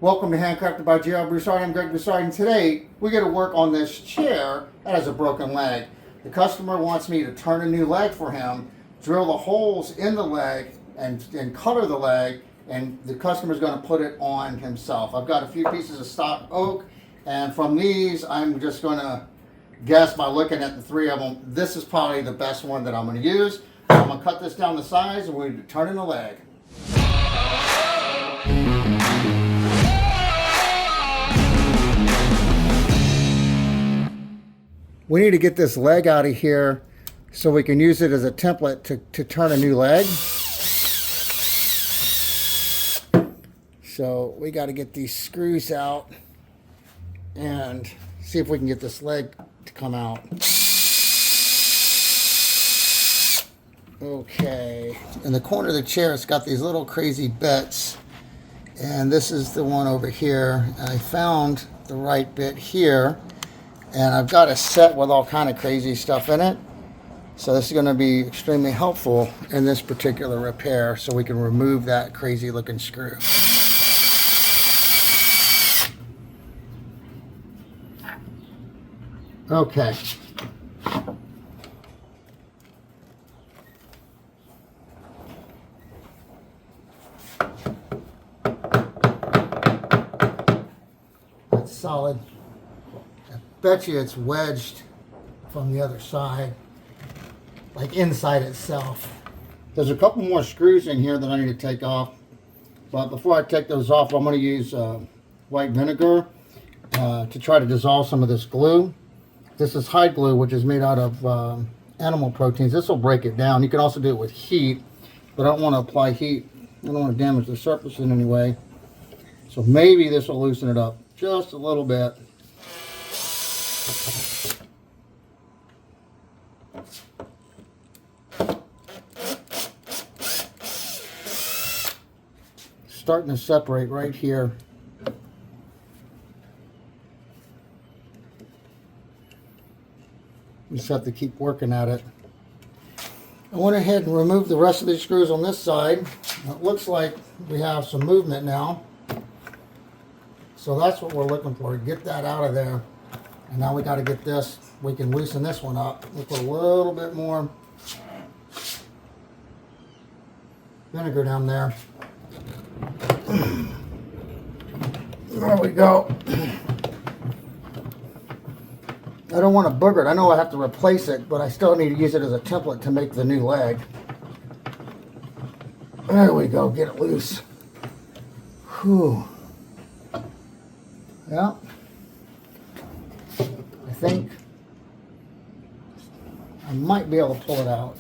Welcome to Handcrafted by J.R. Broussard. I'm Greg Broussard, and today we get to work on this chair that has a broken leg. The customer wants me to turn a new leg for him, drill the holes in the leg, and color the leg, and the customer's going to put it on himself. I've got a few pieces of stock oak, and from these, I'm just going to guess by looking at the three of them, this is probably the best one that I'm going to use. I'm going to cut this down the size, and we're going to turn in the leg. We need to get this leg out of here so we can use it as a template to turn a new leg. So we got to get these screws out and see if we can get this leg to come out. Okay. In the corner of the chair, it's got these little crazy bits. And this is the one over here. I found the right bit here. And I've got a set with all kind of crazy stuff in it. So this is going to be extremely helpful in this particular repair so we can remove that crazy looking screw. Okay. That's solid. Bet you it's wedged from the other side, like inside itself. There's a couple more screws in here that I need to take off, but before I take those off, I'm going to use white vinegar to try to dissolve some of this glue. This is hide glue, which is made out of animal proteins. This will break it down. You can also do it with heat, but I don't want to apply heat. I don't want to damage the surface in any way. So maybe this will loosen it up just a little bit. Starting to separate right here. We just have to keep working at it. I went ahead and removed the rest of these screws on this side. It looks like we have some movement now. So that's what we're looking for. Get that out of there. And now we got to get this. We can loosen this one up. We'll put a little bit more vinegar down there. There we go. I don't want to booger it. I know I have to replace it, but I still need to use it as a template to make the new leg. There we go. Get it loose. Whew. Yeah. I think I might be able to pull it out.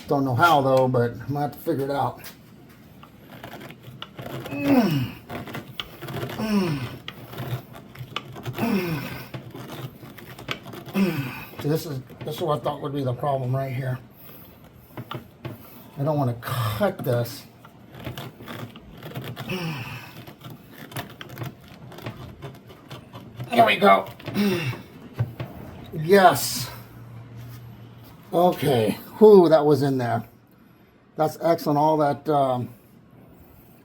Don't know how though, but I'm gonna have to figure it out. So this is what I thought would be the problem right here. I don't want to cut this. There we go. Yes. Okay. Whew, that was in there. That's excellent. All that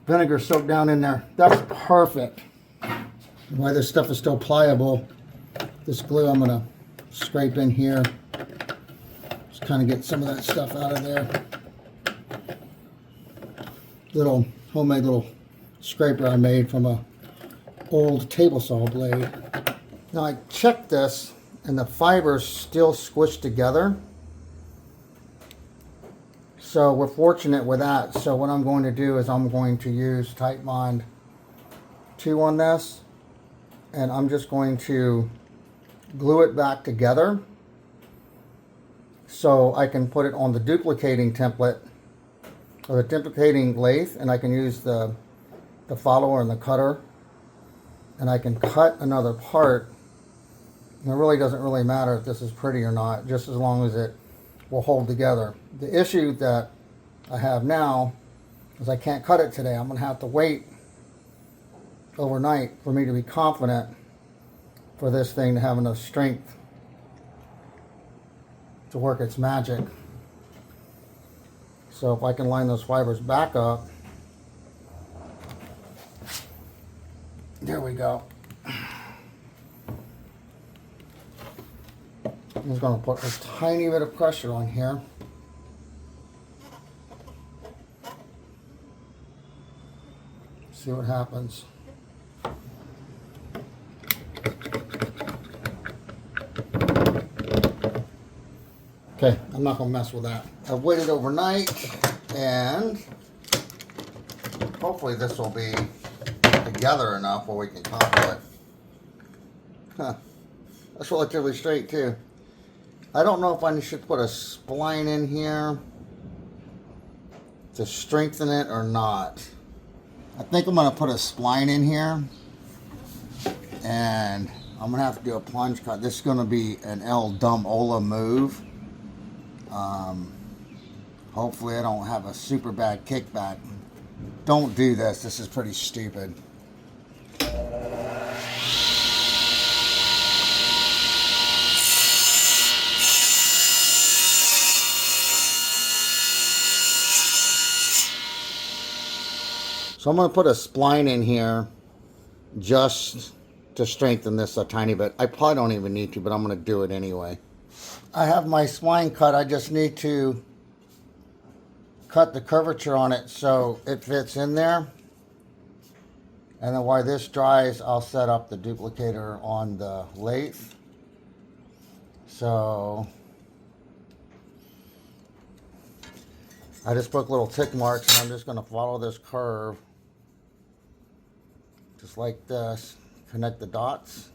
vinegar soaked down in there. That's perfect. Why this stuff is still pliable. This glue I'm going to scrape in here. Just kind of get some of that stuff out of there. Little homemade little scraper I made from a old table saw blade. Now I checked this and the fiber's still squished together. So we're fortunate with that. So what I'm going to do is I'm going to use Titebond 2 on this, and I'm just going to glue it back together so I can put it on the duplicating template or the duplicating lathe, and I can use the follower and the cutter, and I can cut another part. And it really doesn't really matter if this is pretty or not, just as long as it will hold together. The issue that I have now is I can't cut it today. I'm going to have to wait overnight for me to be confident for this thing to have enough strength to work its magic. So if I can line those fibers back up, there we go. I'm just going to put a tiny bit of pressure on here. See what happens. Okay, I'm not going to mess with that. I've waited overnight, and hopefully this will be together enough where we can couple it. Huh. That's relatively straight too. I don't know if I should put a spline in here to strengthen it or not. I think I'm going to put a spline in here, and I'm going to have to do a plunge cut. This is going to be an El Dum Ola move. Hopefully I don't have a super bad kickback. Don't do this. This is pretty stupid. So I'm going to put a spline in here just to strengthen this a tiny bit. I probably don't even need to, but I'm going to do it anyway. I have my spline cut. I just need to cut the curvature on it so it fits in there. And then while this dries, I'll set up the duplicator on the lathe. So I just put little tick marks, and I'm just going to follow this curve just like this. Connect the dots.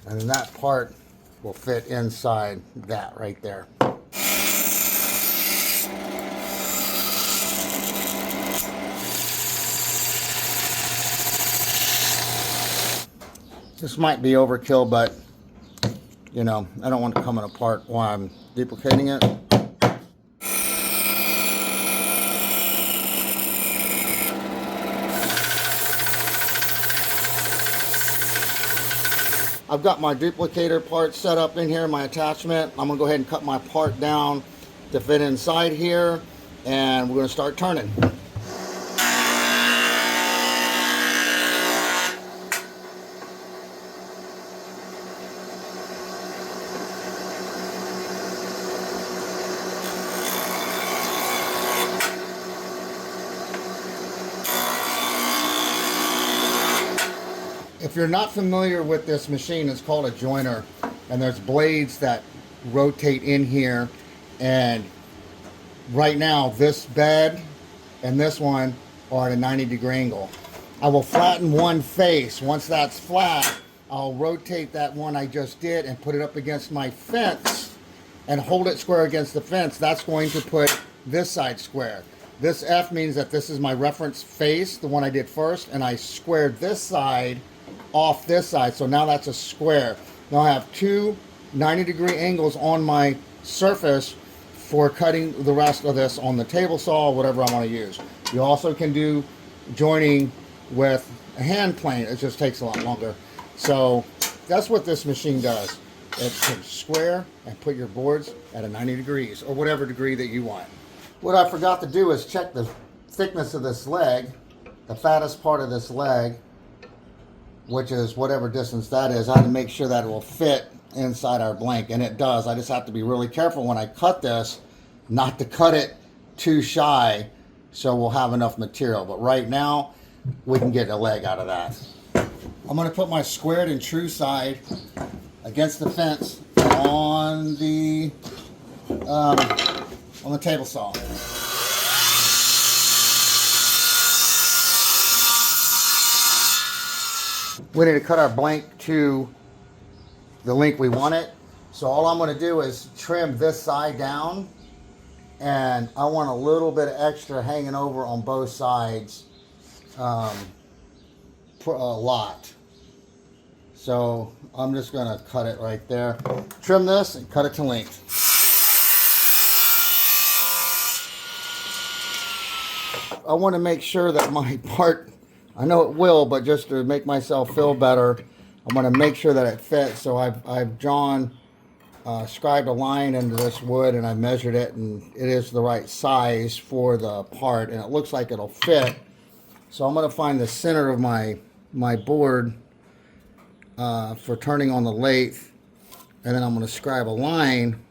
And then that part will fit inside that right there. This might be overkill, but you know, I don't want it coming apart while I'm duplicating it. I've got my duplicator part set up in here, my attachment. I'm gonna go ahead and cut my part down to fit inside here, and we're gonna start turning. If you're not familiar with this machine, it's called a joiner, and there's blades that rotate in here, and right now this bed and this one are at a 90-degree angle. I will flatten one face. Once that's flat, I'll rotate that one I just did and put it up against my fence and hold it square against the fence. That's going to put this side square. This F means that this is my reference face, the one I did first, and I squared this side off this side, so now that's a square. Now I have two 90-degree angles on my surface for cutting the rest of this on the table saw or whatever I want to use. You also can do joining with a hand plane. It just takes a lot longer. So that's what this machine does. It can square and put your boards at a 90 degrees or whatever degree that you want. What I forgot to do is check the thickness of this leg, the fattest part of this leg, which is whatever distance that is. I had to make sure that it will fit inside our blank, and it does. I just have to be really careful when I cut this not to cut it too shy so we'll have enough material. But right now we can get a leg out of that. I'm going to put my squared and true side against the fence on the table saw. We need to cut our blank to the length we want it. So all I'm going to do is trim this side down, and I want a little bit of extra hanging over on both sides, a lot. So I'm just going to cut it right there. Trim this and cut it to length. I want to make sure that my part, I know it will, but just to make myself feel better, I'm going to make sure that it fits. So I've drawn, scribed a line into this wood, and I measured it, and it is the right size for the part, and it looks like it'll fit. So I'm going to find the center of my board for turning on the lathe, and then I'm going to scribe a line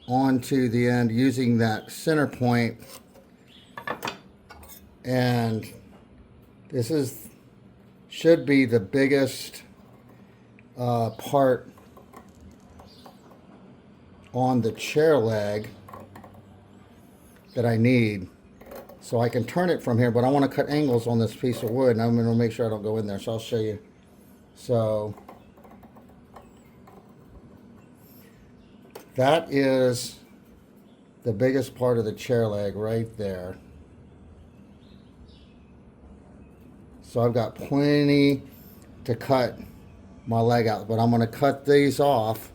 onto the end using that center point. And this should be the biggest part on the chair leg that I need, so I can turn it from here. But I want to cut angles on this piece of wood, and I'm going to make sure I don't go in there, so I'll show you. So that is the biggest part of the chair leg right there. So I've got plenty to cut my leg out, but I'm going to cut these off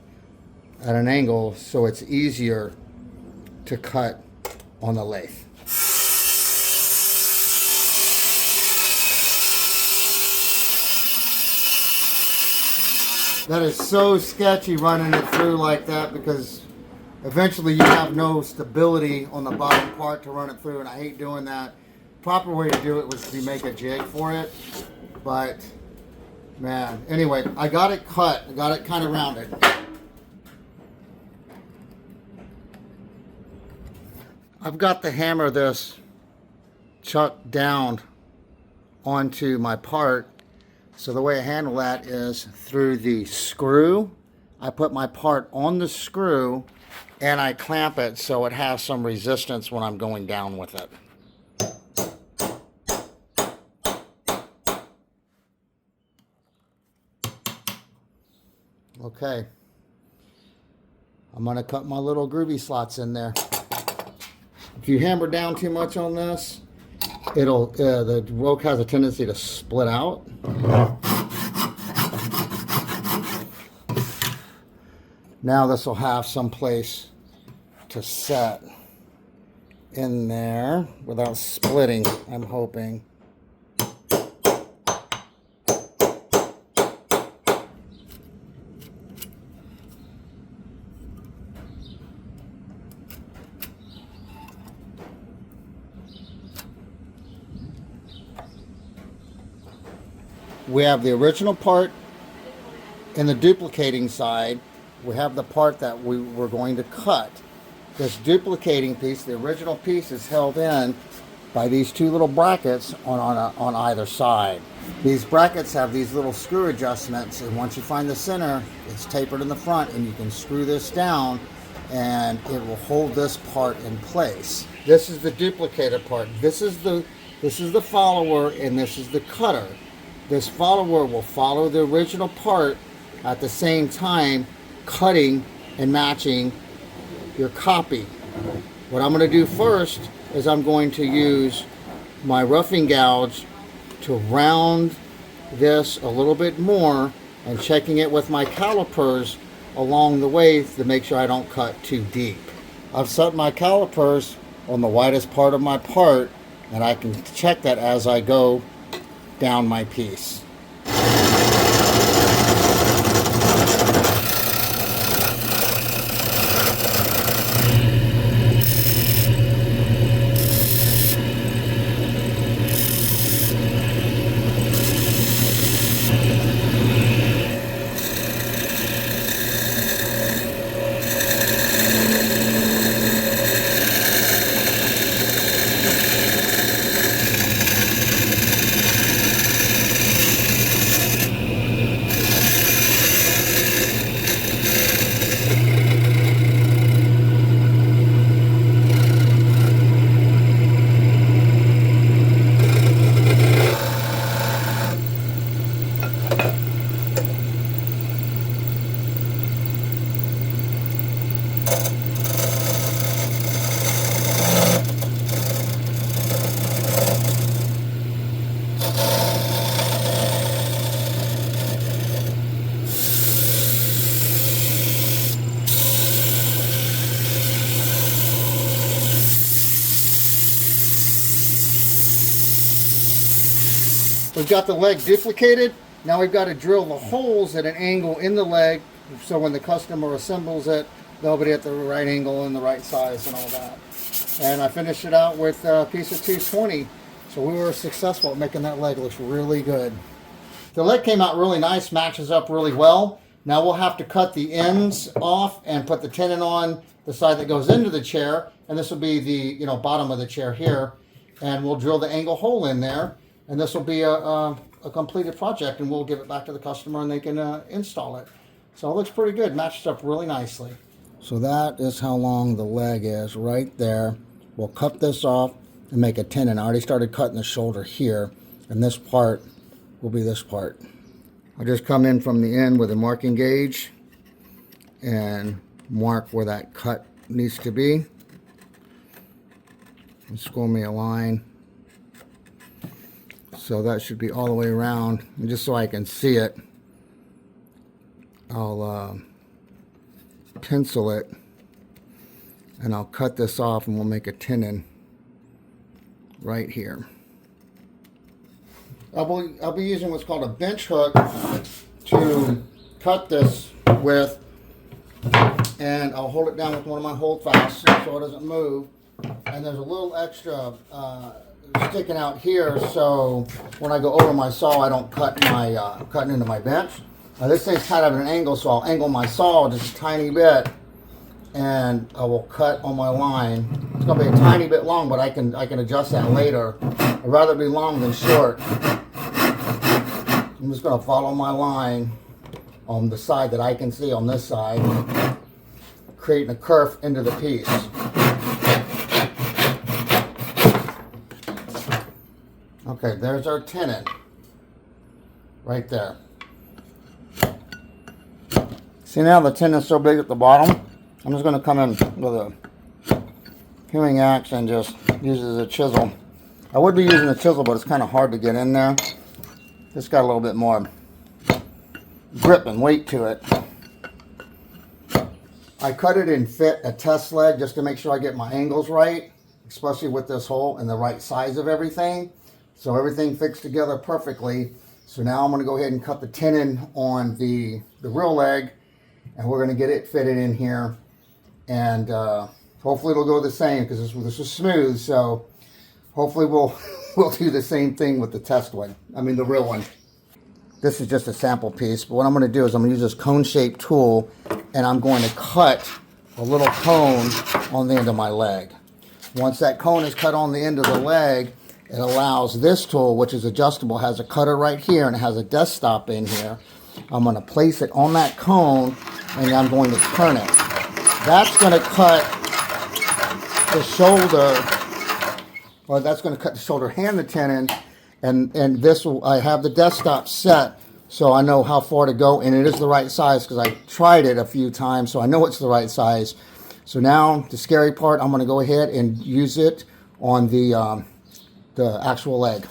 at an angle so it's easier to cut on the lathe. That is so sketchy running it through like that, because eventually you have no stability on the bottom part to run it through, and I hate doing that. Proper way to do it was to make a jig for it, but man, anyway, I got it cut. I got it kind of rounded. I've got to hammer this chuck down onto my part. So the way I handle that is through the screw. I put my part on the screw and I clamp it so it has some resistance when I'm going down with it. Okay, I'm going to cut my little groovy slots in there. If you hammer down too much on this, it'll the yoke has a tendency to split out. Now this will have some place to set in there without splitting, I'm hoping. We have the original part in the duplicating side. We have the part that we were going to cut. This duplicating piece, the original piece, is held in by these two little brackets on either side. These brackets have these little screw adjustments, and once you find the center, it's tapered in the front, and you can screw this down and it will hold this part in place. This is the duplicated part. This is the follower, and this is the cutter. This follower will follow the original part at the same time, cutting and matching your copy. What I'm going to do first is I'm going to use my roughing gouge to round this a little bit more, and checking it with my calipers along the way to make sure I don't cut too deep. I've set my calipers on the widest part of my part, and I can check that as I go down my piece. We've got the leg duplicated. Now we've got to drill the holes at an angle in the leg, so when the customer assembles it, they'll be at the right angle and the right size and all that. And I finished it out with a piece of 220. So we were successful at making that leg. Looks really good. The leg came out really nice, matches up really well. Now we'll have to cut the ends off and put the tenon on the side that goes into the chair. And this will be the bottom of the chair here. And we'll drill the angle hole in there. And this will be a completed project, and we'll give it back to the customer and they can install it. So it looks pretty good, matches up really nicely. So that is how long the leg is right there. We'll cut this off and make a tenon. I already started cutting the shoulder here, and this part will be this part. I'll just come in from the end with a marking gauge and mark where that cut needs to be. And score me a line. So that should be all the way around. And just so I can see it, I'll pencil it, and I'll cut this off, and we'll make a tenon right here. I'll be using what's called a bench hook to cut this with, and I'll hold it down with one of my holdfasts so it doesn't move. And there's a little extra sticking out here, so when I go over my saw, I don't cut my cutting into my bench. This thing's kind of at an angle, so I'll angle my saw just a tiny bit, and I will cut on my line. It's going to be a tiny bit long, but I can adjust that later. I'd rather be long than short. I'm just going to follow my line on the side that I can see on this side, creating a curve into the piece. Okay, there's our tenon right there. See now the tenon's so big at the bottom? I'm just going to come in with a hewing axe and just use it as a chisel. I would be using a chisel, but it's kind of hard to get in there. This got a little bit more grip and weight to it. I cut it and fit a test leg just to make sure I get my angles right, especially with this hole and the right size of everything. So everything fits together perfectly. So now I'm going to go ahead and cut the tenon on the real leg, and we're going to get it fitted in here. And hopefully it'll go the same, because this is smooth. So hopefully we'll do the same thing with the test one. I mean the real one. This is just a sample piece, but what I'm going to do is I'm going to use this cone-shaped tool, and I'm going to cut a little cone on the end of my leg. Once that cone is cut on the end of the leg, it allows this tool, which is adjustable, has a cutter right here, and it has a desk stop in here. I'm going to place it on that cone, and I'm going to turn it. That's going to cut the shoulder, or that's going to cut the shoulder and the tenon, and this will, I have the desk stop set, so I know how far to go, and it is the right size, because I tried it a few times, so I know it's the right size. So now, the scary part, I'm going to go ahead and use it on the actual leg.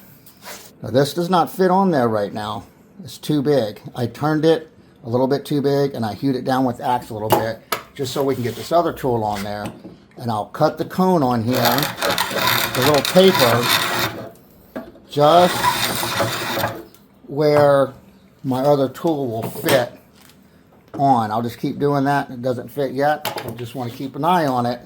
Now this does not fit on there right now. It's too big. I turned it a little bit too big, and I hewed it down with the axe a little bit just so we can get this other tool on there. And I'll cut the cone on here, the little taper, just where my other tool will fit on. I'll just keep doing that. It doesn't fit yet. I just want to keep an eye on it.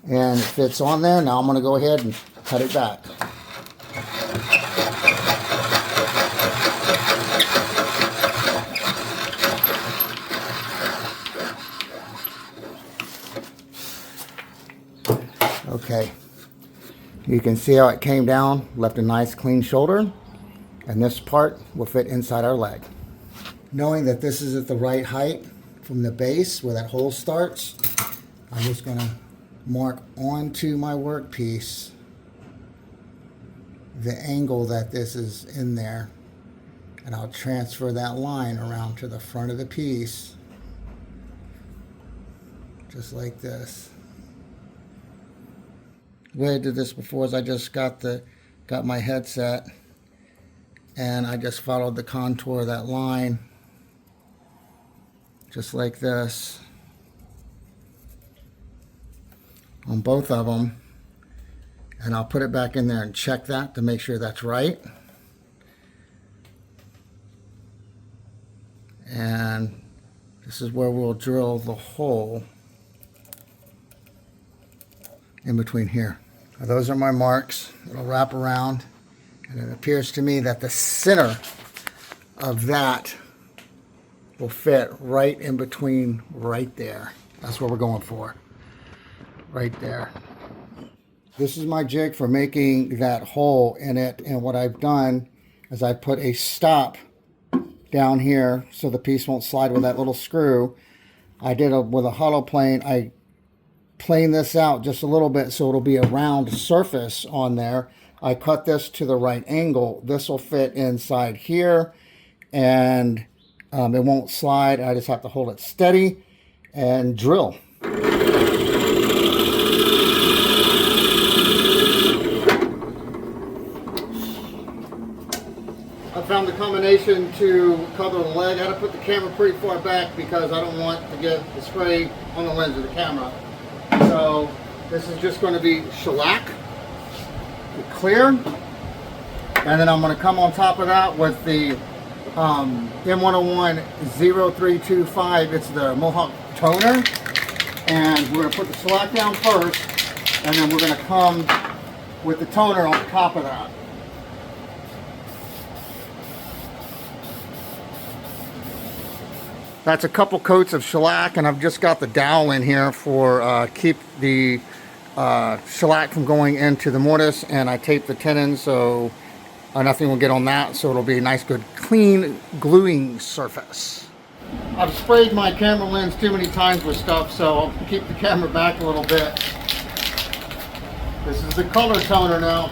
And it fits on there. Now I'm going to go ahead and cut it back. Okay, you can see how it came down, left a nice clean shoulder, and this part will fit inside our leg. Knowing that this is at the right height from the base where that hole starts, I'm just going to mark onto my workpiece the angle that this is in there, and I'll transfer that line around to the front of the piece, just like this. The way I did this before is I just got my headset, and I just followed the contour of that line, just like this. on both of them. And I'll put it back in there and check that to make sure that's right. And this is where we'll drill the hole in between here. Now, those are my marks. It'll wrap around, and it appears to me that the center of that will fit right in between right there. That's what we're going for, right there. This is my jig for making that hole in it, and what I've done is I put a stop down here so the piece won't slide with that little screw. I did with a hollow plane. I planed this out just a little bit so it'll be a round surface on there. I cut this to the right angle. This will fit inside here, and it won't slide. I just have to hold it steady and drill. I found the combination to cover the leg. I had to put the camera pretty far back because I don't want to get the spray on the lens of the camera. So this is just going to be shellac, clear, and then I'm going to come on top of that with the M101 0325. It's the Mohawk toner, and we're going to put the shellac down first, and then we're going to come with the toner on top of that. That's a couple coats of shellac, and I've just got the dowel in here for keep the shellac from going into the mortise, and I taped the tenon so nothing will get on that, so it'll be a nice good clean gluing surface. I've sprayed my camera lens too many times with stuff, so I'll keep the camera back a little bit. This is the color toner now.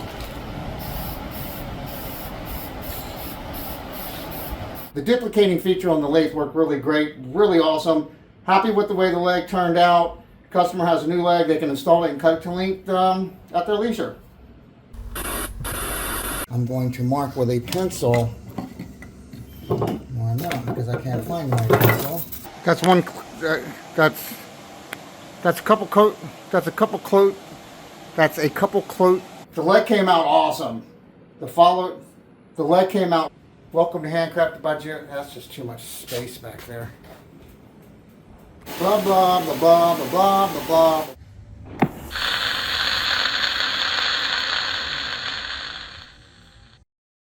The duplicating feature on the lathe worked really great, really awesome. Happy with the way the leg turned out. Customer has a new leg, they can install it and cut it to length at their leisure. I'm going to mark with a pencil. Well, no, because I can't find my pencil. That's one. That's a couple coat. That's a couple coat. That's a couple coat. The leg came out awesome. The leg came out. Welcome to Handcrafted by Jim. That's just too much space back there. Blah, blah, blah, blah, blah, blah, blah, blah.